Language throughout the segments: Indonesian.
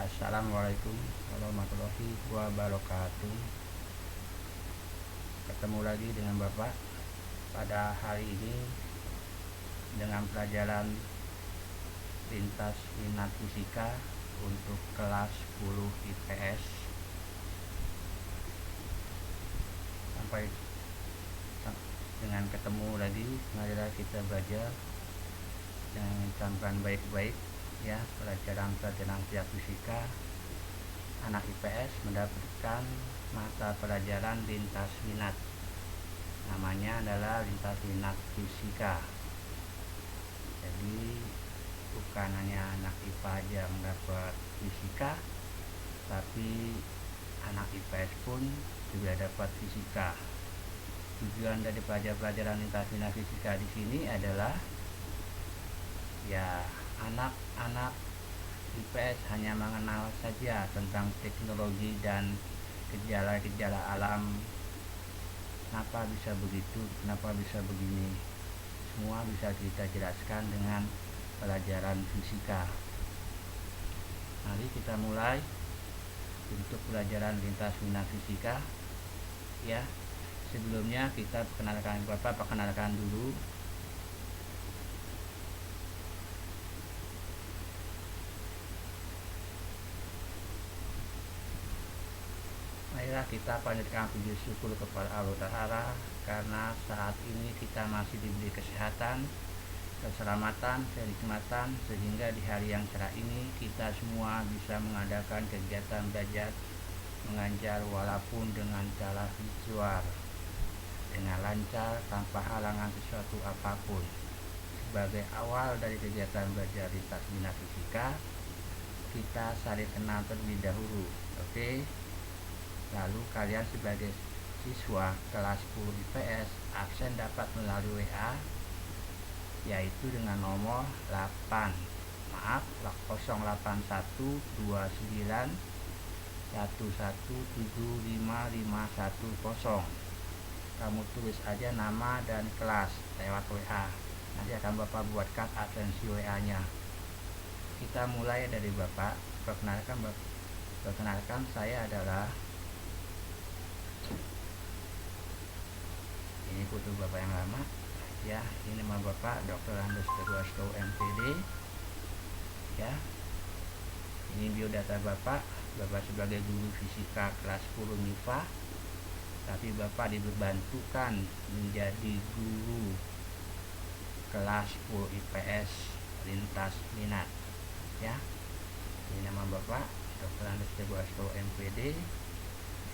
Assalamualaikum warahmatullahi wabarakatuh. Ketemu lagi dengan Bapak pada hari ini dengan pelajaran lintas minat fisika untuk kelas 10 IPS. Sampai dengan ketemu lagi, marilah kita belajar dengan camkan baik-baik ya. Pelajaran fisika, anak IPS mendapatkan mata pelajaran lintas minat, namanya adalah lintas minat fisika. Jadi bukan hanya anak IPA aja mendapat fisika, tapi anak IPS pun juga dapat fisika. Tujuan dari pelajaran lintas minat fisika di sini adalah ya, anak-anak IPS hanya mengenal saja tentang teknologi dan gejala-gejala alam. Kenapa bisa begitu, kenapa bisa begini, semua bisa kita jelaskan dengan pelajaran fisika. Mari kita mulai untuk pelajaran lintas minat fisika ya. Sebelumnya kita perkenalkan dulu. Marilah kita panjatkan puji syukur kepada Allah Ta'ala, karena saat ini kita masih diberi kesehatan, keselamatan, kenikmatan, sehingga di hari yang cerah ini kita semua bisa mengadakan kegiatan belajar mengajar walaupun dengan cara virtual dengan lancar tanpa halangan sesuatu apapun. Sebagai awal dari kegiatan belajar lintas minat fisika, kita saling kenal terlebih dahulu, oke? Lalu kalian sebagai siswa kelas 10 IPS absen dapat melalui WA, yaitu dengan nomor 08129117550. Kamu tulis aja nama dan kelas lewat WA. Nanti akan Bapak buatkan absensi WA-nya. Kita mulai dari Bapak. Perkenalkan, saya adalah, ini foto Bapak yang lama ya. Ini nama Bapak Dr. Andes Teguasto MPD ya. Ini biodata Bapak sebagai guru fisika kelas 10 MIPA, tapi Bapak dibantukan menjadi guru kelas 10 IPS lintas minat ya. Ini nama Bapak Dr. Andes Teguasto MPD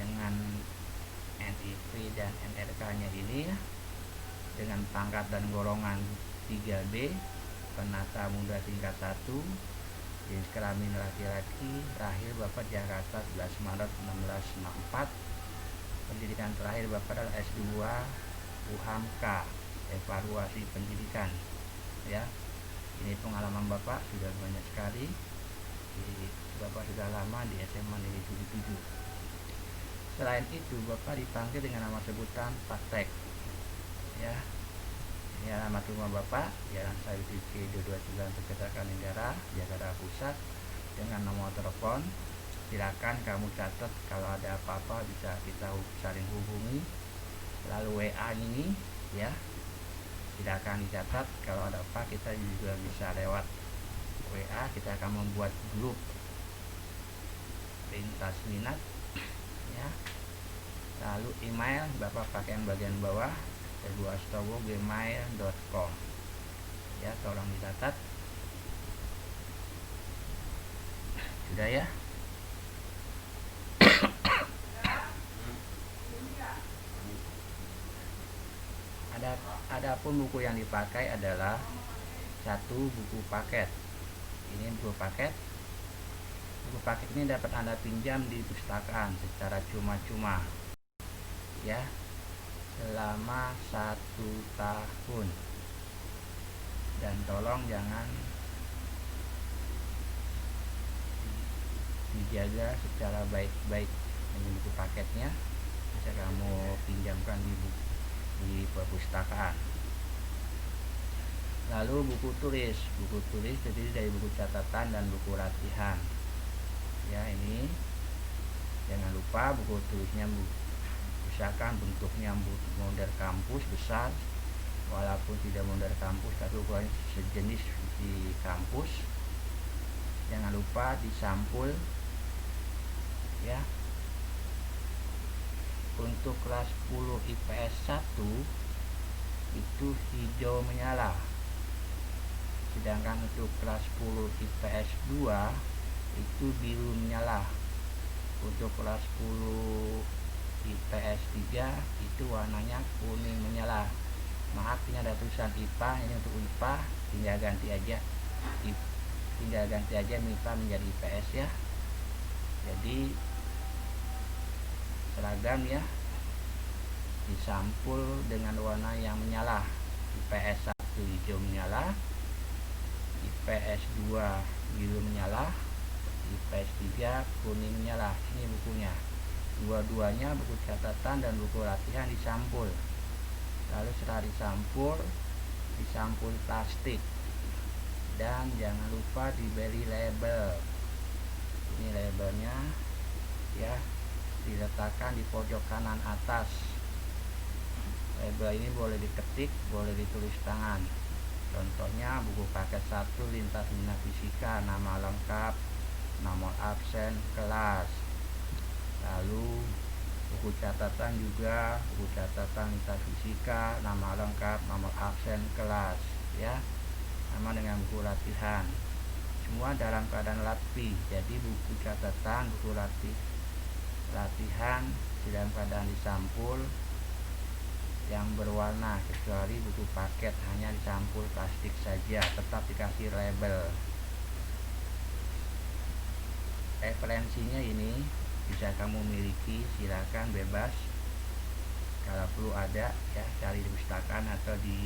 dengan NIP dan NRK nya ini ya, dengan pangkat dan golongan 3B, penata muda tingkat 1, jenis kelamin laki-laki, lahir Bapak Jakarta 11 Maret 1664. Pendidikan terakhir Bapak adalah S2 UHAMK, evaluasi pendidikan ya. Ini pengalaman Bapak sudah banyak sekali. Bapak sudah lama di SMA Negeri 77. Selain itu Bapak dipanggil dengan nama sebutan Pak ya. Ini alamat rumah Bapak, Jalan Sawit IP 229 Pencetakan Negara, Jakarta Pusat, dengan nomor telepon. Silakan kamu catat, kalau ada apa-apa bisa kita saling hubungi. Lalu WA ini ya, silakan dicatat, kalau ada apa kita juga bisa lewat WA. Kita akan membuat grup lintas minat ya. Lalu email Bapak pakai yang bagian bawah, teguastowo@gmail.com ya, tolong dicatat. Sudah ya. Adapun buku yang dipakai adalah satu buku paket. Ini buku paket. Buku paket ini dapat Anda pinjam di pustakaan secara cuma-cuma ya, selama 1 tahun. Dan tolong jangan dijaga secara baik-baik ini buku paketnya. Bisa kamu pinjamkan di perpustakaan. Lalu buku tulis terdiri dari buku catatan dan buku latihan ya. Ini jangan lupa buku tulisnya misalkan bentuknya model kampus besar, walaupun tidak model kampus tapi ukuran sejenis di kampus. Jangan lupa disampul ya. Untuk kelas 10 IPS 1 itu hijau menyala, sedangkan untuk kelas 10 IPS 2 itu biru menyala. Untuk kelas 10 IPS 3 itu warnanya kuning menyala. Maaf, ini ada tulisan IPA, ini untuk IPA, tinggal ganti aja MIPA menjadi IPS ya. Jadi seragam ya, disampul dengan warna yang menyala. IPS 1 hijau menyala, IPS 2 biru menyala, IPS 3 kuning menyala. Ini bukunya, dua-duanya buku catatan dan buku latihan disampul. Lalu setelah disampul plastik, dan jangan lupa diberi label. Ini labelnya ya, diletakkan di pojok kanan atas. Label ini boleh diketik, boleh ditulis tangan. Contohnya buku paket 1 lintas minat fisika, nama lengkap, nomor absen, kelas. Lalu buku catatan juga, buku catatan lintas fisika, nama lengkap, nomor absen, kelas ya. Sama dengan buku latihan, semua dalam keadaan rapi. Jadi buku catatan, buku latihan dalam keadaan disampul yang berwarna, kecuali buku paket hanya disampul plastik saja, tetap dikasih label. Referensinya ini bisa kamu miliki, silakan bebas. Kalau perlu ada ya, cari di pustakaan atau di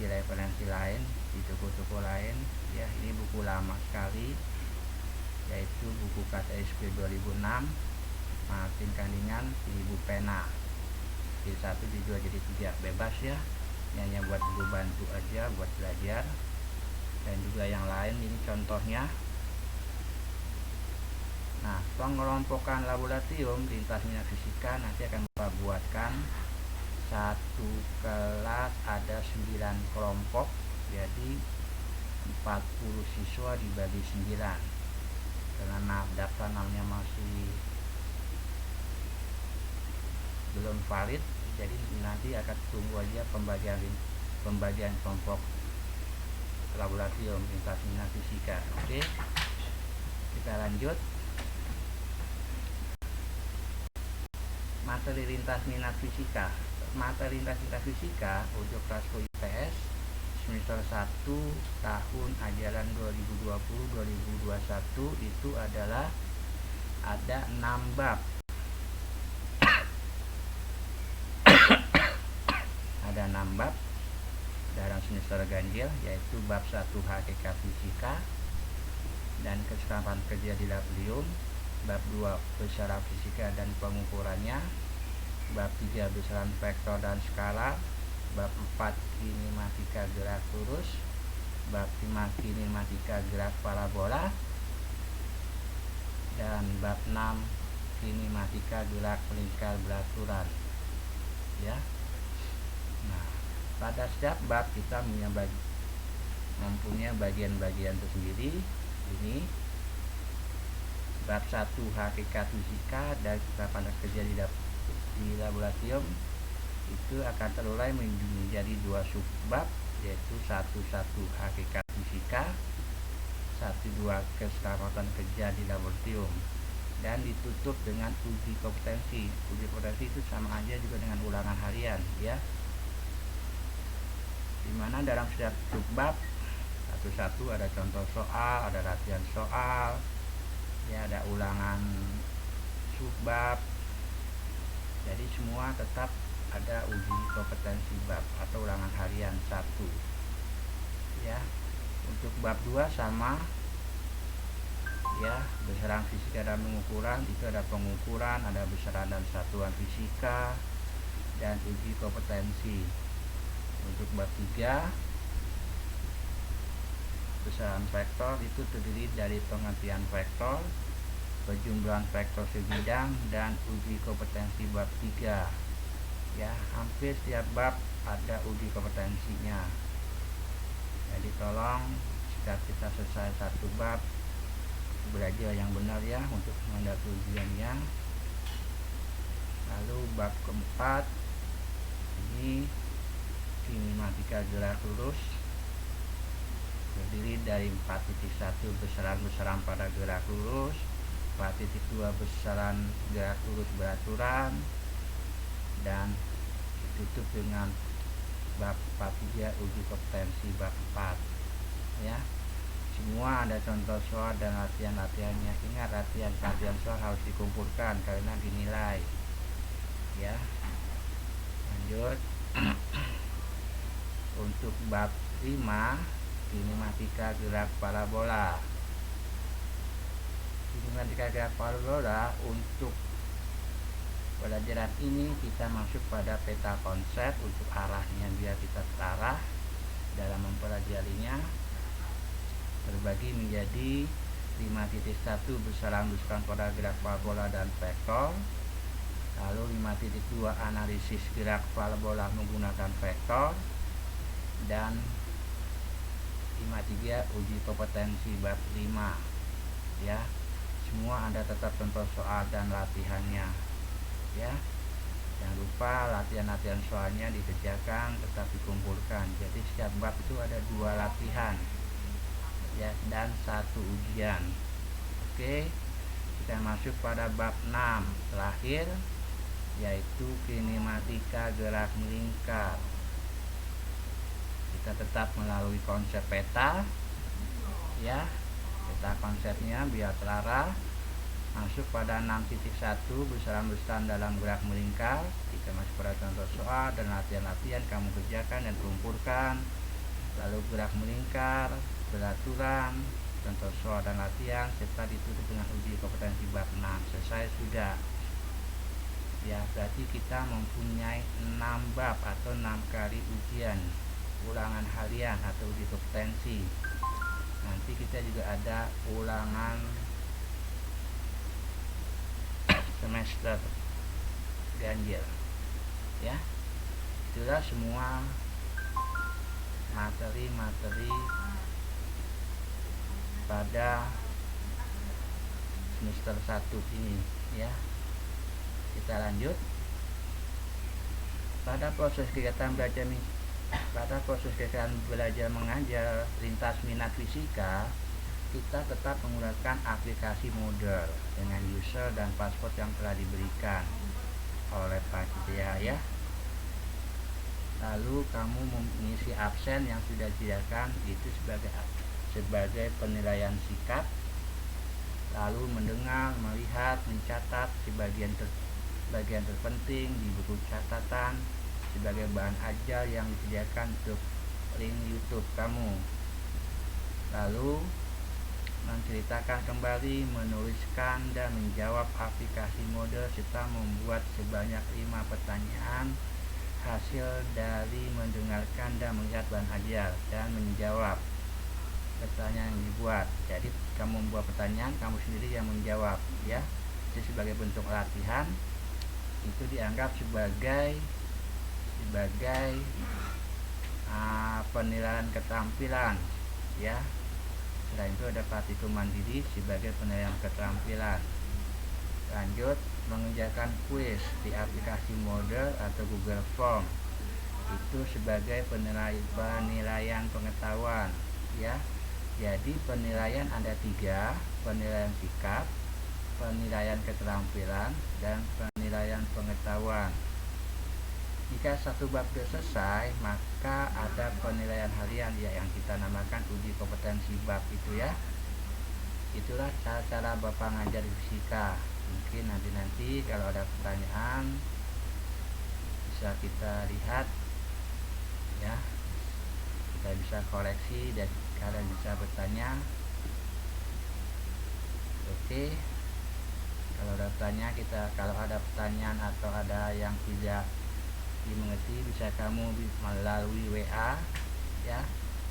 referensi lain, di toko-toko lain ya. Ini buku lama sekali, yaitu buku KTSP 2006 Martin Kandingan 1000 pena, jadi 1 dijual jadi 3, bebas ya. Ini hanya buat buku bantu aja, buat belajar. Dan juga yang lain, ini contohnya. Nah, pengelompokan laboratorium lintas minat fisika nanti akan Bapak buatkan. Satu kelas ada 9 kelompok, jadi 40 siswa dibagi 9. Karena daftar namanya masih belum valid, jadi nanti akan tunggu aja pembagian kelompok laboratorium lintas minat fisika. Oke, kita lanjut. Materi lintas minat fisika. Materi lintas minat fisika untuk kelas IPS semester 1 tahun ajaran 2020-2021 itu adalah ada 6 bab. Ada 6 bab dalam semester ganjil, yaitu bab 1 hakikat fisika dan keserapan kerja di laboratorium, bab 2 besaran fisika dan pengukurannya, bab 3 besaran vektor dan skala, bab 4 kinematika gerak lurus, bab 5 kinematika gerak parabola, dan bab 6 kinematika gerak melingkar belaturan ya. Nah, pada setiap bab kita mempunyai bagian-bagian tersendiri. Ini bab 1 hakikat fisika dan keserapan kerja di laboratorium itu akan terurai menjadi 2 subbab, yaitu 1 hakikat fisika, 1-2 keselamatan kerja di laboratorium, dan ditutup dengan uji kompetensi. Uji kompetensi itu sama aja juga dengan ulangan harian ya, dimana dalam setiap subbab 1 ada contoh soal, ada latihan soal ya, ada ulangan subbab. Jadi semua tetap ada uji kompetensi bab atau ulangan harian 1 ya. Untuk bab 2 sama ya, besaran fisika dan pengukuran, itu ada pengukuran, ada besaran dan satuan fisika, dan uji kompetensi. Untuk bab 3 Pemisahan vektor itu terdiri dari pengertian vektor, penjumlahan vektor sebidang, dan uji kompetensi bab 3. Ya, hampir setiap bab ada uji kompetensinya. Jadi tolong jika kita selesai satu bab, belajar yang benar ya untuk menghadapi ujiannya. Lalu bab keempat ini kinematika gerak lurus, terdiri dari 4.1 besaran-besaran pada gerak lurus, 4.2 besaran gerak lurus beraturan, dan ditutup dengan bab 4.3 uji kompetensi bab 4 ya. Semua ada contoh soal dan latihan-latihannya. Ingat, latihan soal harus dikumpulkan karena dinilai ya. Lanjut. Untuk bab 5 kinematika gerak parabola. Kinematika gerak parabola, untuk pelajaran ini kita masuk pada peta konsep untuk arahnya biar kita terarah dalam mempelajarinya. Terbagi menjadi 5.1 besaran-besaran pada gerak parabola dan vektor. Lalu 5.2 analisis gerak parabola menggunakan vektor, dan 5.3 uji kompetensi bab 5 ya. Semua ada tetap contoh soal dan latihannya ya. Jangan lupa latihan-latihan soalnya dikerjakan tetap dikumpulkan. Jadi setiap bab itu ada 2 latihan ya dan 1 ujian. Oke, kita masuk pada bab 6 terakhir, yaitu kinematika gerak melingkar. Kita tetap melalui konsep peta ya, peta konsepnya biar terarah. Masuk pada 6.1 besaran-besaran dalam gerak melingkar. Kita masuk pada contoh soal dan latihan-latihan, kamu kerjakan dan kumpulkan. Lalu gerak melingkar, beraturan, contoh soal dan latihan, serta ditutup dengan uji kompetensi bab 6. Selesai sudah ya. Berarti kita mempunyai 6 bab atau 6 kali ujian ulangan harian atau uji kompetensi. Nanti kita juga ada ulangan semester ganjil ya. Itulah semua materi-materi pada semester 1 ini ya. Kita lanjut pada proses kegiatan belajar mengajar lintas minat fisika. Kita tetap menggunakan aplikasi Moodle dengan user dan password yang telah diberikan oleh panitia ya. Lalu kamu mengisi absen yang sudah disediakan itu sebagai penilaian sikap. Lalu mendengar, melihat, mencatat bagian terpenting di buku catatan sebagai bahan ajar yang disediakan untuk link YouTube kamu. Lalu menceritakan kembali, menuliskan dan menjawab aplikasi Moodle, serta membuat sebanyak 5 pertanyaan hasil dari mendengarkan dan melihat bahan ajar dan menjawab pertanyaan yang dibuat. Jadi kamu membuat pertanyaan, kamu sendiri yang menjawab ya. Itu sebagai bentuk latihan, itu dianggap sebagai penilaian keterampilan ya. Selain itu ada praktikum mandiri sebagai penilaian keterampilan. Lanjut, mengerjakan kuis di aplikasi Moodle atau Google Form itu sebagai penilaian pengetahuan ya. Jadi penilaian ada 3, penilaian sikap, penilaian keterampilan, dan penilaian pengetahuan. Jika satu bab sudah selesai, maka ada penilaian harian ya, yang kita namakan uji kompetensi bab itu ya. Itulah cara-cara Bapak ngajar fisika. Mungkin nanti kalau ada pertanyaan bisa kita lihat ya, kita bisa koreksi dan kalian bisa bertanya. Oke, kalau ada pertanyaan atau ada yang tidak dimengerti bisa kamu melalui WA ya.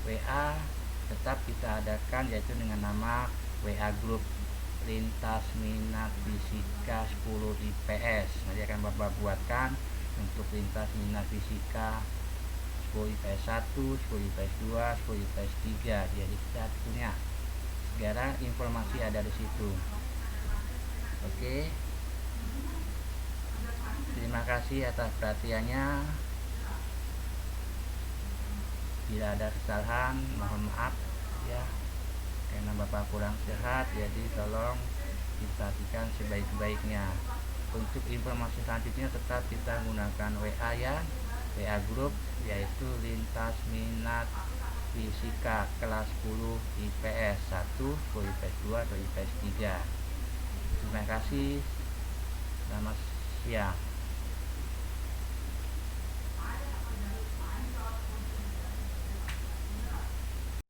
WA tetap kita adakan, yaitu dengan nama WA Group Lintas Minat Fisika 10 IPS. Nanti akan Bapak buatkan untuk lintas minat fisika 10 IPS 1, 10 IPS 2, 10 IPS 3. Jadi kita punya segala informasi ada di situ. Oke. Terima kasih atas perhatiannya. Bila ada kesalahan mohon maaf ya, karena Bapak kurang sehat, jadi tolong diperhatikan sebaik-baiknya. Untuk informasi selanjutnya tetap kita gunakan WA ya, WA Group, yaitu Lintas Minat Fisika kelas 10 IPS 1, 10 IPS 2 atau IPS 3. Terima kasih. Selamat siang.